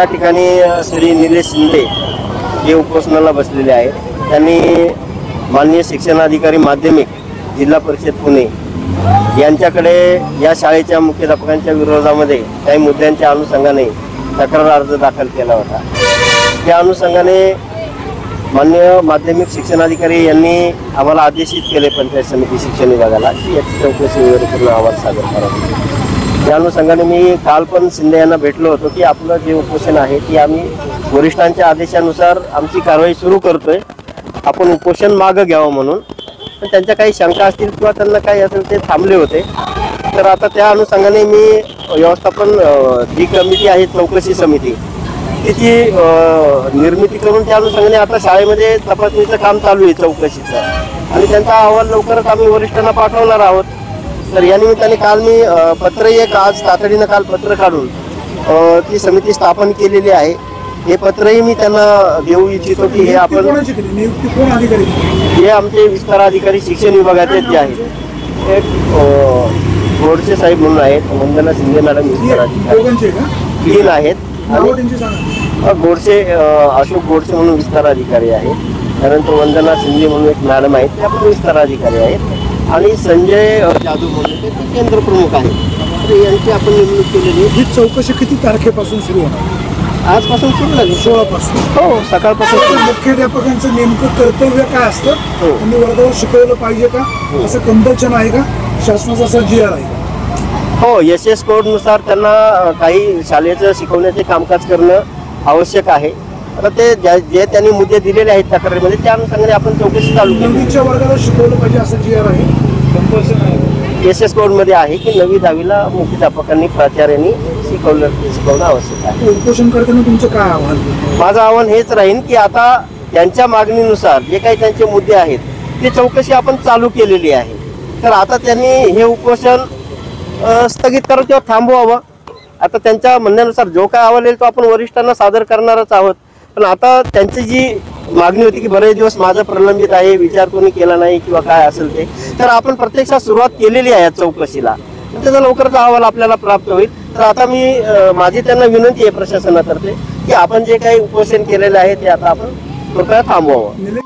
या ठिकाणी श्री निलेश शिंदे जे उपोषणाला बसलेले आहेत, त्यांनी माननीय शिक्षणाधिकारी माध्यमिक जिल्हा परिषद पुणे यांच्याकडे या शाळेच्या मुख्याध्यापकांच्या विरोधामध्ये काही मुद्द्यांच्या अनुषंगाने तक्रार अर्ज दाखल केला होता। त्या अनुषंगाने माननीय माध्यमिक शिक्षणाधिकारी यांनी आम्हाला आदेशित केले पंचायत समिती शिक्षण विभागाला की याची चौकशी वगैरे करून अहवाल सादर करावा। त्या अनुषंगाने मी काल पण शिंदे यांना भेटलो होतो की आपलं जे उपोषण आहे ती आम्ही वरिष्ठांच्या आदेशानुसार आमची कारवाई सुरू करतोय, आपण उपोषण मागं घ्यावं म्हणून। पण त्यांच्या काही शंका असतील किंवा त्यांना काही असेल ते थांबले होते। तर आता त्या अनुषंगाने मी व्यवस्थापन जी कमिटी आहे चौकशी समिती तिची निर्मिती करून त्या अनुषंगाने आता शाळेमध्ये तपासणीचं काम चालू आहे चौकशीचं, आणि त्यांचा अहवाल लवकरच आम्ही वरिष्ठांना पाठवणार आहोत। तर या निमित्ताने काल मी पत्र एक आज तातडीनं काल पत्र काढून ती समिती स्थापन केलेली आहे। हे पत्रही मी त्यांना देऊ इच्छितो की हे आपण हे आमचे विस्तार अधिकारी शिक्षण विभागाचे जे आहेत एक गोडसे साहेब म्हणून आहेत, वंदना शिंदे मॅडम विस्तार अधिकारी तीन आहेत, गोडसे अशोक गोडसे म्हणून विस्तार अधिकारी आहेत, त्यानंतर वंदना शिंदे म्हणून एक मॅडम आहेत त्या पण विस्तार अधिकारी आहेत, आणि संजय जाधव म्हणून ते केंद्र प्रमुख आहेत। तर यांची आपण नेमणूक केलेली। ही चौकशी किती तारखेपासून सुरू होणार? आजपासून सुरू झाली, 16 पासून। हो, सकाळपासून। मुख्याध्यापकांचं नेमकं कर्तव्य काय असतं? त्यांनी वर्गावर शिकवलं पाहिजे का, असं कंपल्शन आहे का, शासनाचा असा GR आहे का? हो, SS कोडनुसार त्यांना काही शाळेचं शिकवण्याचे कामकाज करणं आवश्यक आहे। आता ते जे त्यांनी मुद्दे दिलेले आहेत तक्रारीमध्ये त्या अनुषंगाने आपण चौकशी चालू केली। 9वीच्या वर्गाला शिकवलं पाहिजे असं GR आहे, कंपल्शन आहे। SS कोडमध्ये आहे की 9वी 10वीला मुख्याध्यापकांनी प्राचार्यांनी शिकवणं आवश्यक आहे। उपोषण करताना तुमचं काय आव्हान? माझं आव्हान हेच राहील की आता त्यांच्या मागणीनुसार जे काही त्यांचे मुद्दे आहेत ते चौकशी आपण चालू केलेली आहे। तर आता त्यांनी हे उपोषण स्थगित करावं किंवा थांबवावं। आता त्यांच्या म्हणण्यानुसार जो काय अहवाल येईल तो आपण वरिष्ठांना सादर करणारच आहोत। पण आता त्यांची जी मागणी होती की बरेच दिवस माझं प्रलंबित आहे, विचार कोणी केला नाही किंवा काय असेल ते, तर आपण प्रत्यक्षात सुरुवात केलेली आहे चौकशीला, त्याचा लवकरच अहवाल आपल्याला प्राप्त होईल। तर आता मी माझी त्यांना विनंती आहे प्रशासनातर्फे की आपण जे काही उपोषण केलेलं आहे ते आता आपण कृपया थांबवावं।